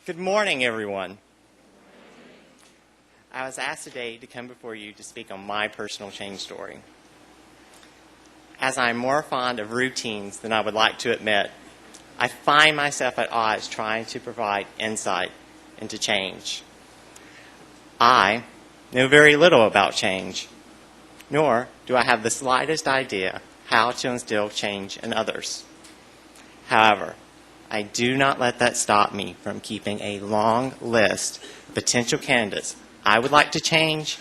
Good morning, everyone. I was asked today to come before you to speak on my personal change story. As I'm more fond of routines than I would like to admit, I find myself at odds trying to provide insight into change. I know very little about change, nor do I have the slightest idea how to instill change in others. However, I do not let that stop me from keeping a long list of potential candidates I would like to change,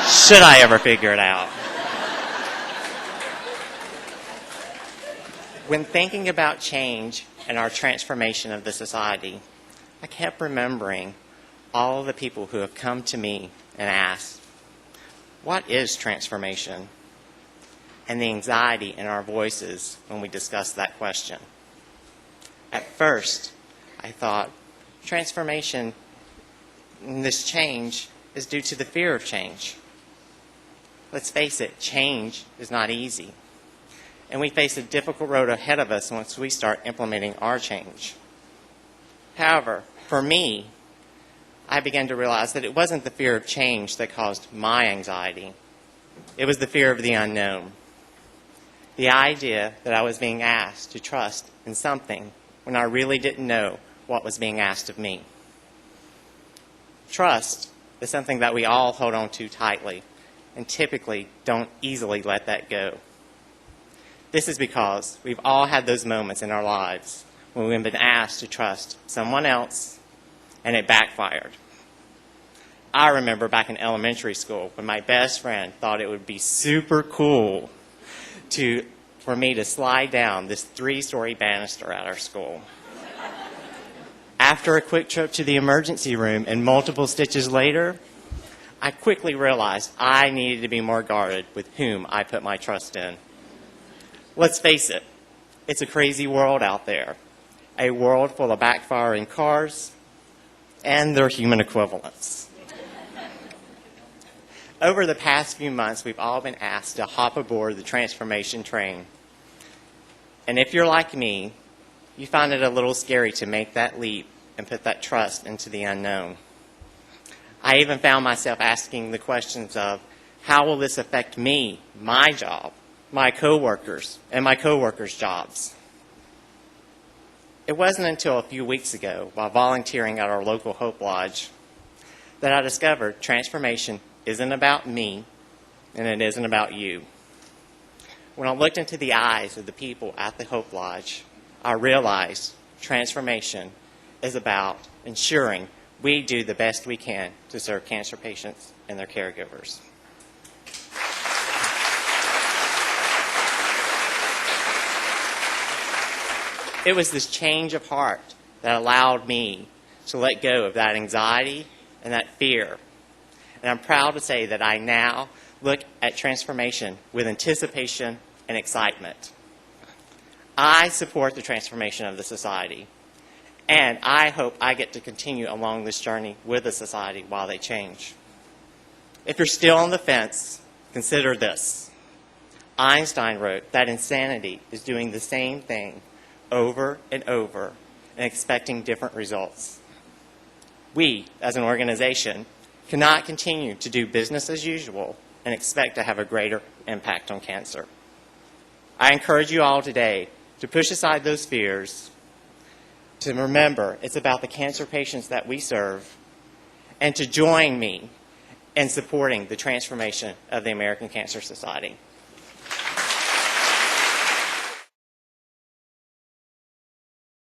should I ever figure it out. When thinking about change and our transformation of the society, I kept remembering all of the people who have come to me and asked, "What is transformation?" and the anxiety in our voices when we discuss that question. At first, I thought, transformation, this change, is due to the fear of change. Let's face it, change is not easy. And we face a difficult road ahead of us once we start implementing our change. However, for me, I began to realize that it wasn't the fear of change that caused my anxiety. It was the fear of the unknown. The idea that I was being asked to trust in something when I really didn't know what was being asked of me. Trust is something that we all hold on to tightly and typically don't easily let that go. This is because we've all had those moments in our lives when we've been asked to trust someone else and it backfired. I remember back in elementary school when my best friend thought it would be super cool for me to slide down this 3-story banister at our school. After a quick trip to the emergency room and multiple stitches later, I quickly realized I needed to be more guarded with whom I put my trust in. Let's face it, it's a crazy world out there, a world full of backfiring cars and their human equivalents. Over the past few months, we've all been asked to hop aboard the transformation train. And if you're like me, you find it a little scary to make that leap and put that trust into the unknown. I even found myself asking the questions of, how will this affect me, my job, my coworkers, and my coworkers' jobs? It wasn't until a few weeks ago, while volunteering at our local Hope Lodge, that I discovered transformation isn't about me, and it isn't about you. When I looked into the eyes of the people at the Hope Lodge, I realized transformation is about ensuring we do the best we can to serve cancer patients and their caregivers. It was this change of heart that allowed me to let go of that anxiety and that fear. And I'm proud to say that I now look at transformation with anticipation and excitement. I support the transformation of the society, and I hope I get to continue along this journey with the society while they change. If you're still on the fence, consider this. Einstein wrote that insanity is doing the same thing over and over and expecting different results. We, as an organization, cannot continue to do business as usual and expect to have a greater impact on cancer. I encourage you all today to push aside those fears, to remember it's about the cancer patients that we serve, and to join me in supporting the transformation of the American Cancer Society.